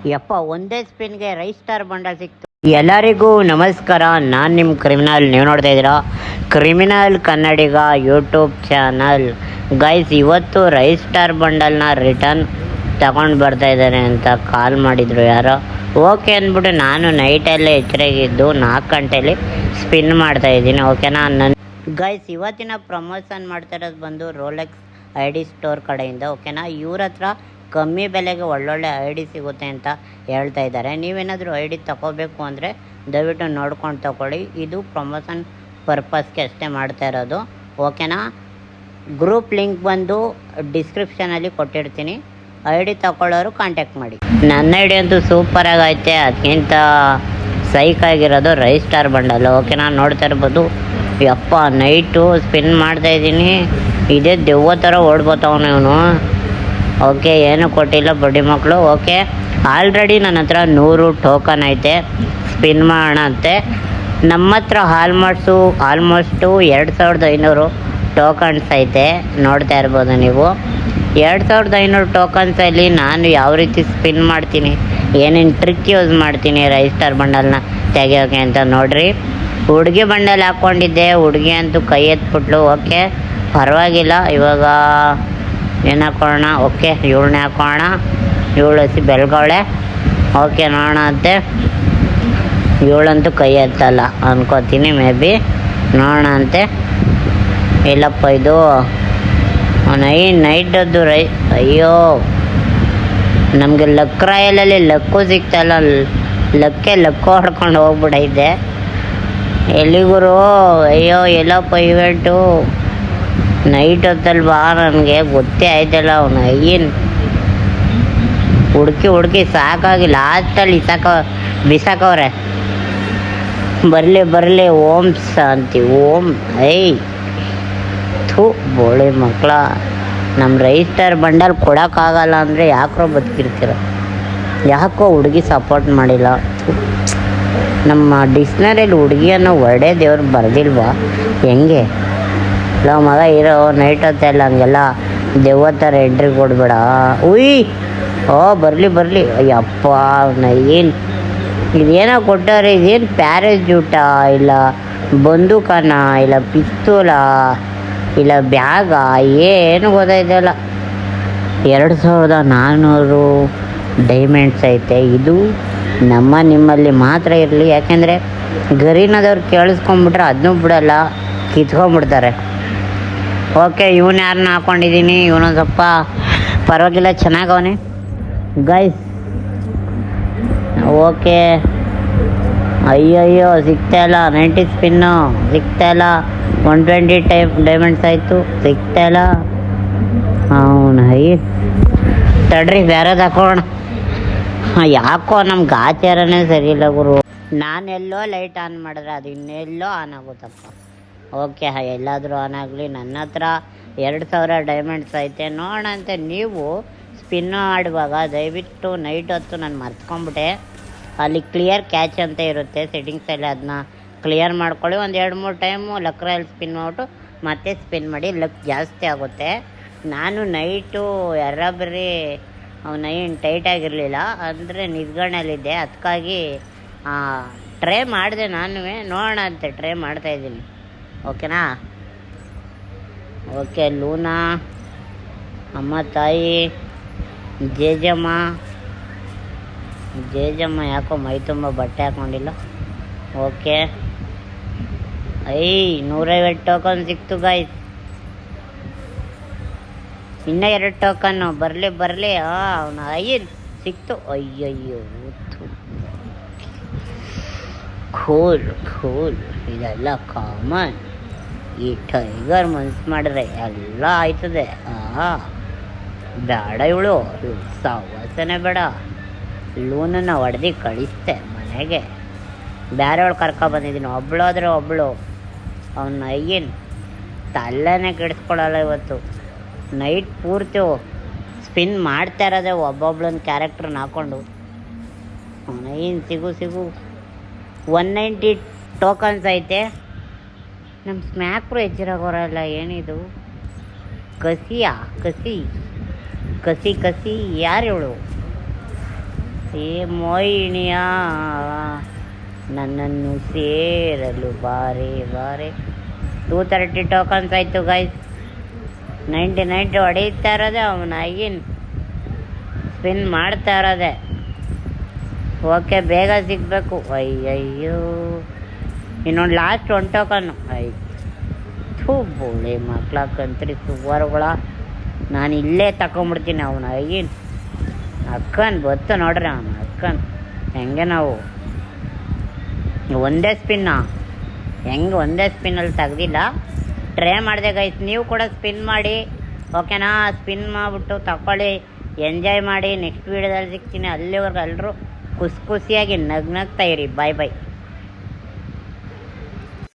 ಯಪ್ಪ ಒಂದೇ ಸ್ಪಿನ್ಗೆ rice star bundle ಸಿಕ್ತು. ಎಲ್ಲರಿಗೂ ನಮಸ್ಕಾರ, ನಾನು ನಿಮ್ಮ ಕ್ರಿಮಿನಲ್. ನೀವು ನೋಡ್ತಾ ಇದ್ದೀರಾ ಕ್ರಿಮಿನಲ್ ಕನ್ನಡಿಗ ಯೂಟ್ಯೂಬ್ ಚಾನಲ್. ಗೈಸ್, ಇವತ್ತು ರೈಸ್ ಸ್ಟಾರ್ ಬಂಡಲ್ನ ರಿಟರ್ನ್ ತಗೊಂಡು ಬರ್ತಾ ಇದ್ದಾರೆ ಅಂತ ಕಾಲ್ ಮಾಡಿದರು ಯಾರೋ. ಓಕೆ ಅಂದ್ಬಿಟ್ಟು ನಾನು ನೈಟಲ್ಲೇ ಎಚ್ಚರಿಗಿದ್ದು 4 ಗಂಟೆಯಲ್ಲಿ ಸ್ಪಿನ್ ಮಾಡ್ತಾಯಿದ್ದೀನಿ. ಓಕೆನಾ. ಗೈಸ್, ಇವತ್ತಿನ ಪ್ರಮೋಷನ್ ಮಾಡ್ತಾ ಇರೋದು ಬಂದು ರೋಲೆಕ್ಸ್ ID ಸ್ಟೋರ್ ಕಡೆಯಿಂದ. ಓಕೆನಾ. ಇವ್ರ ಹತ್ರ ಕಮ್ಮಿ ಬೆಲೆಗೆ ಒಳ್ಳೊಳ್ಳೆ ID ಸಿಗುತ್ತೆ ಅಂತ ಹೇಳ್ತಾ ಇದ್ದಾರೆ. ನೀವೇನಾದರೂ ID ತಗೋಬೇಕು ಅಂದರೆ ದಯವಿಟ್ಟು ನೋಡ್ಕೊಂಡು ತಗೊಳ್ಳಿ. ಇದು ಪ್ರಮೋಷನ್ ಪರ್ಪಸ್ಗೆ ಅಷ್ಟೇ ಮಾಡ್ತಾ ಇರೋದು. ಓಕೆನಾ. ಗ್ರೂಪ್ ಲಿಂಕ್ ಬಂದು ಡಿಸ್ಕ್ರಿಪ್ಷನಲ್ಲಿ ಕೊಟ್ಟಿರ್ತೀನಿ. ID ತಗೊಳ್ಳೋರು ಕಾಂಟ್ಯಾಕ್ಟ್ ಮಾಡಿ. ನನ್ನ ID ಅಂತೂ ಸೂಪರಾಗಿ ಐತೆ. ಅದಕ್ಕಿಂತ ಸೈಕಾಗಿರೋದು ರೈಸ್ ಸ್ಟಾರ್ ಬಂಡಲ್. ಓಕೆನಾ. ನೋಡ್ತಾ ಇರ್ಬೋದು. ಯಪ್ಪ, ನೈಟು ಸ್ಪಿನ್ ಮಾಡ್ತಾಯಿದ್ದೀನಿ. ಇದೇ ದೆವ್ವ ಥರ ಓಡ್ಬೋತಾವನು ಇವನು. ಓಕೆ, ಏನು ಕೊಟ್ಟಿಲ್ಲ ಬಡ್ಡಿ ಮಕ್ಕಳು. ಓಕೆ, ಆಲ್ರೆಡಿ ನನ್ನ ಹತ್ರ 100 ಟೋಕನ್ ಐತೆ. ಸ್ಪಿನ್ ಮಾಡೋಣ ಅಂತೆ. ನಮ್ಮ ಹತ್ರ ಆಲ್ಮೋಸ್ಟು 2500 ಟೋಕನ್ಸ್ ಐತೆ. ನೋಡ್ತಾ ಇರ್ಬೋದು ನೀವು. 2500 ಟೋಕನ್ಸಲ್ಲಿ ನಾನು ಯಾವ ರೀತಿ ಸ್ಪಿನ್ ಮಾಡ್ತೀನಿ, ಏನೇನು ಟ್ರಿಕ್ ಯೂಸ್ ಮಾಡ್ತೀನಿ ರೈಸ್ ಸ್ಟಾರ್ ಬಂಡಲ್ನ ತೆಗಿಯೋಕೆ ಅಂತ ನೋಡ್ರಿ. ಹುಡುಗಿ ಬಂಡಲ್ ಹಾಕ್ಕೊಂಡಿದ್ದೆ. ಹುಡುಗಿ ಅಂತೂ ಕೈ ಎತ್ಬಿಟ್ಲು. ಓಕೆ, ಪರವಾಗಿಲ್ಲ. ಇವಾಗ ಏನು ಹಾಕೋಣ? ಓಕೆ, ಇವಳನ್ನೇ ಹಾಕೋಣ. ಇವಳು ಹಸಿ ಬೆಳ್ಗವಳೆ. ಓಕೆ, ನೋಡೋಣ ಅಂತೆ. ಇವಳಂತೂ ಕೈ ಎತ್ತಲ್ಲ ಅನ್ಕೋತೀನಿ, ಮೇ ಬಿ. ನೋಡೋಣ ಅಂತೆ. ಇಲ್ಲಪ್ಪ, ಇದು ನೈಟದ್ದು ಅಯ್ಯೋ, ನಮಗೆ ಲಕ್ ರಾಯಲಲ್ಲಿ ಲಕ್ಕು ಸಿಗ್ತಲ್ಲ. ಲಕ್ಕು ಹೊಡ್ಕೊಂಡು ಹೋಗ್ಬಿಟ್ಟೈತೆ. ಎಲ್ಲಿಗುರು? ಅಯ್ಯೋ, ಎಲ್ಲಪ್ಪ ಇವೆಂಟು? ನೈಟ್ ಹೊತ್ತಲ್ಲಿ ಬಾ, ನನಗೆ ಗೊತ್ತೇ ಆಯ್ತಲ್ಲ. ಅವನು ಏನು ಹುಡುಕಿ ಸಾಕಾಗಿ ಲಾಸ್ಟಲ್ಲಿ ಬಿಸಾಕವ್ರೆ. ಬರಲಿ ಓಮ್ಸ್ ಅಂತೀವಿ. ಓಮ್ ಥೂ ಬೋಳಿ ಮಕ್ಕಳ. ನಮ್ಮ ರೈಸ್ ಸ್ಟಾರ್ ಬಂಡಲ್ ಕೊಡೋಕ್ಕಾಗಲ್ಲ ಅಂದರೆ ಯಾಕೋ ಬದುಕಿರ್ತೀರ? ಯಾಕೋ ಹುಡುಗಿ ಸಪೋರ್ಟ್ ಮಾಡಿಲ್ಲ. ನಮ್ಮ ಡಿಕ್ಷ್ನರಿಯಲ್ಲಿ ಹುಡುಗಿಯನ್ನು ಒಳ್ಳೆ ದೇವ್ರು ಬರೆದಿಲ್ವಾ? ಹೆಂಗೆ ಇಲ್ಲ ಮಗ ಇರೋ ನೈಟ್ ಹೊತ್ತೆಲ್ಲ ಹಂಗೆಲ್ಲ ದೆವ್ವ ಥರ ಎಂಟ್ರಿ ಕೊಡ್ಬೇಡ. ಬರಲಿ. ಅಯ್ಯಪ್ಪ, ಏನು ಇದೇನೋ ಕೊಟ್ಟವ್ರೆ. ಇದೇನು ಪ್ಯಾರಾಜೂಟಾ, ಇಲ್ಲ ಬಂದೂಕನ, ಇಲ್ಲ ಪಿಸ್ತೂಲ, ಇಲ್ಲ ಬ್ಯಾಗ, ಏನು ಗೊತ್ತಾಯ್ತಲ್ಲ. 2400 ಡೈಮಂಡ್ಸ್ ಐತೆ. ಇದು ನಿಮ್ಮಲ್ಲಿ ಮಾತ್ರ ಇರಲಿ. ಯಾಕೆಂದರೆ ಗರೀನದವ್ರು ಕೇಳಿಸ್ಕೊಂಬಿಟ್ರೆ ಅದನ್ನೂ ಬಿಡಲ್ಲ, ಕಿತ್ಕೊಂಡ್ಬಿಡ್ತಾರೆ. ಓಕೆ, ಇವನು ಯಾರನ್ನ ಹಾಕ್ಕೊಂಡಿದ್ದೀನಿ. ಇವನೊಂದು ಸ್ವಲ್ಪ ಪರವಾಗಿಲ್ಲ, ಚೆನ್ನಾಗವನೆ ಗೈಸ್. ಓಕೆ, ಅಯ್ಯಯ್ಯೋ ಸಿಗ್ತಾಯಿಲ್ಲ. 90 ಸ್ಪಿನ್ನು ಸಿಗ್ತಾಯಿಲ್ಲ. 120 ಡೈಮಂಡ್ಸ್ ಆಯಿತು, ಸಿಗ್ತಾಯಿಲ್ಲ. ಅವನು ತಡ್ರಿ, ಬೇರೆದು ಹಾಕೋಣ. ಯಾಕೋ ನಮ್ಗೆ ಆಚಾರನೇ ಸರಿ ಇಲ್ಲ ಗುರು. ನಾನೆಲ್ಲೋ ಲೈಟ್ ಆನ್ ಮಾಡಿದ್ರೆ ಅದು ಇನ್ನೆಲ್ಲೋ ಆನ್ ಆಗುತ್ತಪ್ಪ. ಓಕೆ, ಎಲ್ಲಾದರೂ ಆನ್ ಆಗಲಿ. ನನ್ನ ಹತ್ರ 2000 ಡೈಮಂಡ್ಸ್ ಐತೆ. ನೋಡಂತೆ. ನೀವು ಸ್ಪಿನ್ನು ಆಡುವಾಗ ದಯವಿಟ್ಟು ನೈಟ್ ಹೊತ್ತು ನಾನು ಮರ್ತ್ಕೊಂಡ್ಬಿಟ್ಟೆ. ಅಲ್ಲಿ ಕ್ಲಿಯರ್ ಕ್ಯಾಚ್ ಅಂತ ಇರುತ್ತೆ ಸೆಟ್ಟಿಂಗ್ಸಲ್ಲಿ. ಅದನ್ನ ಕ್ಲಿಯರ್ ಮಾಡ್ಕೊಳ್ಳಿ. ಒಂದು 2-3 ಟೈಮು ಲಕ್ರಲ್ಲಿ ಸ್ಪಿನ್ ಮಾಡ್ಬಿಟ್ಟು ಮತ್ತೆ ಸ್ಪಿನ್ ಮಾಡಿ. ಲಕ್ ಜಾಸ್ತಿ ಆಗುತ್ತೆ. ನಾನು ನೈಟು ಬರೀ ಅವನೇನು ಟೈಟಾಗಿರಲಿಲ್ಲ, ಅಂದರೆ ನಿದ್ಗಣಲ್ಲಿದ್ದೆ. ಅದಕ್ಕಾಗಿ ಟ್ರೈ ಮಾಡಿದೆ ನಾನು. ನೋಡೋಣ ಅಂತೆ ಟ್ರೈ ಮಾಡ್ತಾಯಿದ್ದೀನಿ. ಓಕೆನಾ. ಓಕೆ, ಲೂನಾ, ಅಮ್ಮ ತಾಯಿ, ಜೇಜಮ್ಮ ಯಾಕೋ ಮೈ ತುಂಬ ಬಟ್ಟೆ ಹಾಕ್ಕೊಂಡಿಲ್ಲ. ಓಕೆ, 150 ಟೋಕನ್ ಸಿಕ್ತು ಗೈಸ್. ಇನ್ನೂ 2 ಟೋಕನ್ನು. ಬರಲಿ. ಅವನು ಸಿಕ್ತು. ಅಯ್ಯಯ್ಯೋ, ಖೂಲ್. ಇದೆಲ್ಲ ಕಾಮನ್. ಈ ಟೈಗರ್ ಮನ್ಸು ಮಾಡಿದ್ರೆ ಎಲ್ಲ ಆಯ್ತದೆ. ಬೇಡ, ಇವಳು ಸವಾಸನೆ ಬೇಡ. ಲೂನನ್ನು ಹೊಡೆದು ಕಳಿಸ್ತೆ ಮನೆಗೆ. ಬೇರೆಯವಳು ಕರ್ಕೊಬಂದಿದ್ದೀನಿ. ಒಬ್ಳು ಅವನ ತಲೆನೇ ಕೆಡಿಸ್ಕೊಳ್ಳಲ್ಲ ಇವತ್ತು. ನೈಟ್ ಪೂರ್ತಿ ಸ್ಪಿನ್ ಮಾಡ್ತಾ ಇರೋದೆ ಒಬ್ಬೊಬ್ಳನ್ನ ಕ್ಯಾರೆಕ್ಟ್ರನ್ನ ಹಾಕ್ಕೊಂಡು. ಸಿಗು 190 ಟೋಕನ್ಸ್ ಐತೆ. ನಮ್ಮ ಸ್ಮ್ಯಾಕ್ರು ಹೆಚ್ಚಿರಾಗೋರಲ್ಲ. ಏನಿದು? ಕಸಿ ಯಾರು ಇವಳು? ಏ ಮೋಹಿಣಿಯ ನನ್ನನ್ನು ಸೇರಲು ಬಾರೆ ಬಾರೆ. 230 ಟೋಕನ್ಸ್ ಆಯಿತು ಗೈಸ್. 90 ಹೊಡೀತಾ ಇರೋದೆ ಅವನಾಗಿನ ಸ್ಪಿನ್ ಮಾಡ್ತಾ ಇರೋದೆ. ಓಕೆ, ಬೇಗ ಸಿಗಬೇಕು. ಅಯ್ಯಯ್ಯೋ, ಇನ್ನೊಂದು ಲಾಸ್ಟ್ 1 ಟೋಕನ್ನು. ಬೋಳೆ ಮಕ್ಳಕ್ಕಂತ್ರಿ ಸುವರ್ಗಳ. ನಾನು ಇಲ್ಲೇ ತಗೊಂಬಿಡ್ತೀನಿ ಅವನಾಗಿನ. ಅಕ್ಕನ್ ಬತ್ತು ನೋಡ್ರಿ ಅವನು ಅಕ್ಕನ್. ಹೆಂಗೆ ನಾವು ಒಂದೇ ಸ್ಪಿನ್ನ ಹೆಂಗೆ ಒಂದೇ ಸ್ಪಿನ್ನಲ್ಲಿ ತೆಗ್ದಿಲ್ಲ, ಟ್ರೈ ಮಾಡಿದೆ ಗೈಸ್. ನೀವು ಕೂಡ ಸ್ಪಿನ್ ಮಾಡಿ, ಓಕೆನಾ? ಸ್ಪಿನ್ ಮಾಡಿಬಿಟ್ಟು ತಗೊಳ್ಳಿ, ಎಂಜಾಯ್ ಮಾಡಿ. ನೆಕ್ಸ್ಟ್ ವೀಡಿಯೋದಲ್ಲಿ ಸಿಗ್ತೀನಿ. ಅಲ್ಲಿವರೆಗೂ ಎಲ್ಲರೂ ಖುಷಿಯಾಗಿ ನಗ್ನಗ್ತಾ ಇರಿ. ಬಾಯ್ ಬಾಯ್.